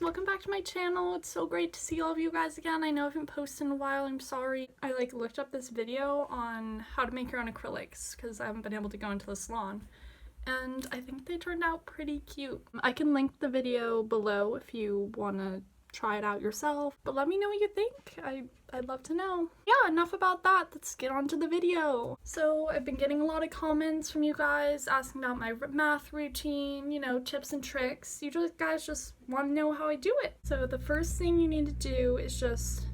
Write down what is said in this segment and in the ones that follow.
welcome back to my channel. It's so great to see all of you guys again. I know I haven't posted in a while, I'm sorry. I looked up this video on how to make your own acrylics because I haven't been able to go into the salon, and I think they turned out pretty cute. I can link the video below if you want to try it out yourself, but let me know what you think. I'd love to know. Yeah, enough about that. Let's get on to the video. So I've been getting a lot of comments from you guys asking about my math routine, you know, tips and tricks. You guys just want to know how I do it. So the first thing you need to do is just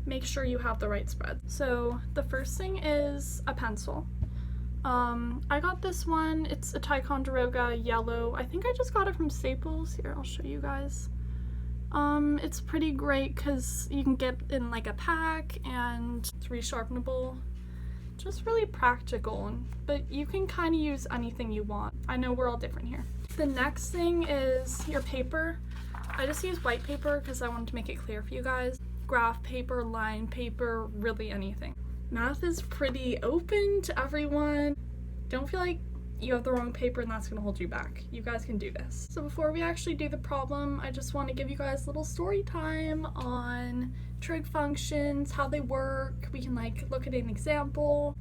make sure you have the right spread. So the first thing is a pencil. I got this one. It's a Ticonderoga yellow. I think I just got it from Staples. Here, I'll show you guys. It's pretty great because you can get in like a pack and it's resharpenable. Just really practical, but you can kind of use anything you want. I know we're all different here. The next thing is your paper. I just use white paper because I wanted to make it clear for you guys. Graph paper, line paper, really anything. Math is pretty open to everyone. Don't feel like you have the wrong paper and that's gonna hold you back. You guys can do this. So before we actually do the problem, I just want to give you guys a little story time on trig functions, how they work. We can like look at an example.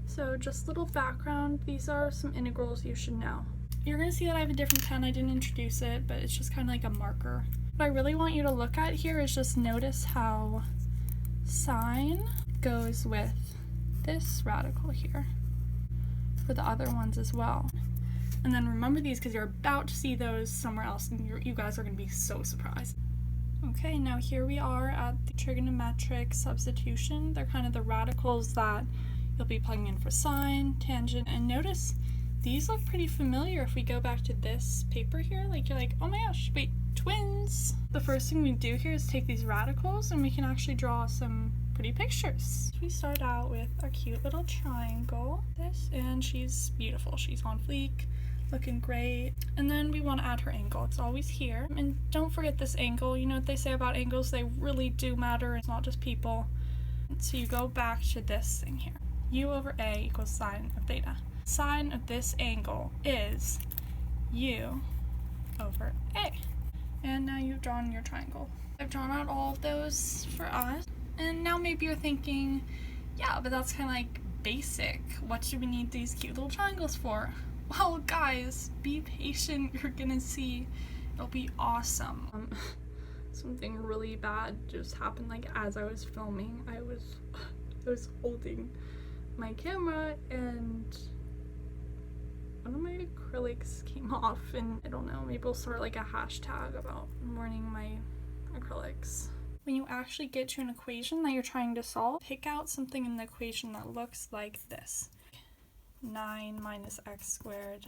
So just a little background. These are some integrals you should know. You're gonna see that I have a different pen. I didn't introduce it, but it's just kind of like a marker. What I really want you to look at here is just notice how sine goes with this radical here for the other ones as well. And then remember these because you're about to see those somewhere else and you guys are going to be so surprised. Okay, now here we are at the trigonometric substitution. They're kind of the radicals that you'll be plugging in for sine, tangent, and notice these look pretty familiar if we go back to this paper here. Like you're like, oh my gosh, wait, twins! The first thing we do here is take these radicals and we can actually draw some pretty pictures. We start out with our cute little triangle, and she's beautiful. She's on fleek, looking great. And then we want to add her angle. It's always here. And don't forget this angle. You know what they say about angles? They really do matter. It's not just people. So you go back to this thing here. U over A equals sine of theta. Sine of this angle is U over A. And now you've drawn your triangle. I've drawn out all of those for us. And now maybe you're thinking, yeah, but that's kind of like basic. What do we need these cute little triangles for? Well, guys, be patient. You're gonna see. It'll be awesome. Something really bad just happened like as I was filming. I was holding my camera and one of my acrylics came off, and I don't know, maybe we'll start like a hashtag about mourning my acrylics. When you actually get to an equation that you're trying to solve, pick out something in the equation that looks like this. 9 minus x squared.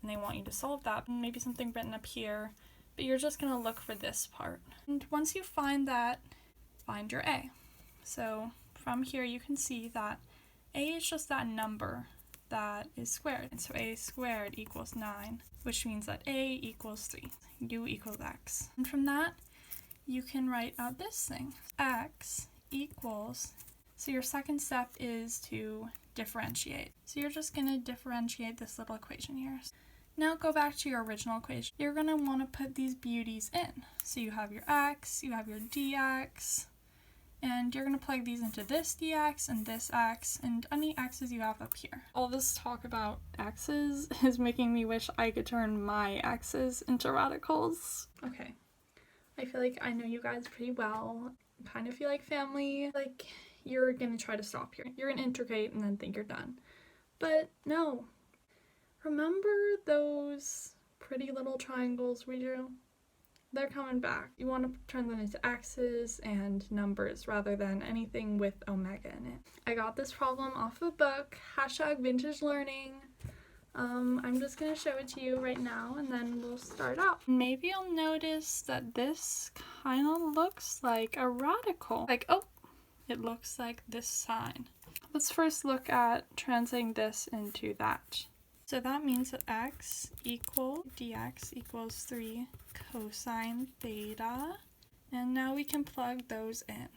And they want you to solve that. Maybe something written up here, but you're just going to look for this part. And once you find that, find your a. So from here you can see that a is just that number that is squared. And so a squared equals 9, which means that a equals 3. U equals x. And from that, you can write out this thing. X equals, so your second step is to differentiate. So you're just going to differentiate this little equation here. Now go back to your original equation. You're going to want to put these beauties in. So you have your x, you have your dx, and you're going to plug these into this dx and this x and any x's you have up here. All this talk about x's is making me wish I could turn my x's into radicals. Okay. I feel like I know you guys pretty well. Kind of feel like family. Like, you're gonna try to stop here. You're gonna integrate and then think you're done. But no. Remember those pretty little triangles we drew? They're coming back. You want to turn them into x's and numbers rather than anything with omega in it. I got this problem off a book, #VintageLearning. I'm just going to show it to you right now and then we'll start out. Maybe you'll notice that this kind of looks like a radical. Like, oh, it looks like this sign. Let's first look at translating this into that. So that means that x equals dx equals 3 cosine theta. And now we can plug those in.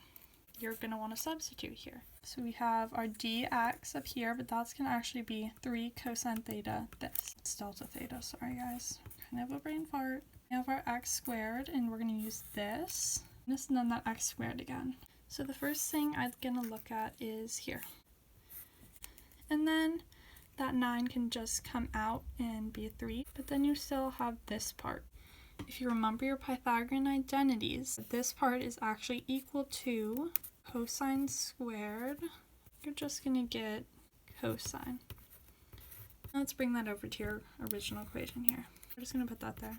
You're going to want to substitute here. So we have our dx up here, but that's going to actually be 3 cosine theta this. It's delta theta, sorry guys. kind of a brain fart. We have our x squared, and we're going to use this and then that x squared again. So the first thing I'm going to look at is here. And then that 9 can just come out and be a 3, but then you still have this part. If you remember your Pythagorean identities, this part is actually equal to cosine squared. You're just going to get cosine. Let's bring that over to your original equation here. We're just going to put that there.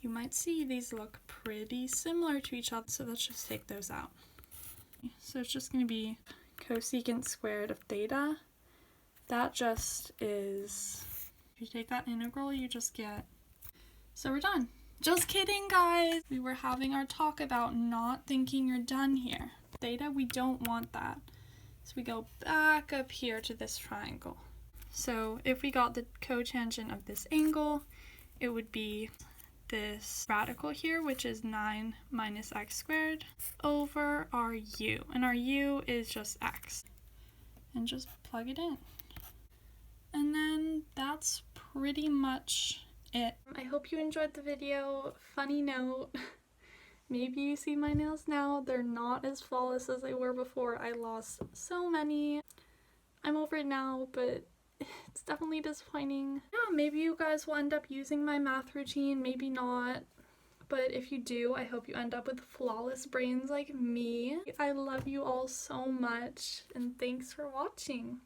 You might see these look pretty similar to each other, so let's just take those out. So it's just going to be cosecant squared of theta. That just is, if you take that integral, you just get, so we're done. Just kidding, guys. We were having our talk about not thinking you're done here. Theta, we don't want that. So we go back up here to this triangle. So if we got the cotangent of this angle, it would be this radical here, which is 9 minus x squared over our u. And our u is just x. And just plug it in. And then that's pretty much it. I hope you enjoyed the video. Funny note, maybe you see my nails now. They're not as flawless as they were before. I lost so many. I'm over it now, but it's definitely disappointing. Yeah, maybe you guys will end up using my math routine, maybe not. But if you do, I hope you end up with flawless brains like me. I love you all so much, and thanks for watching.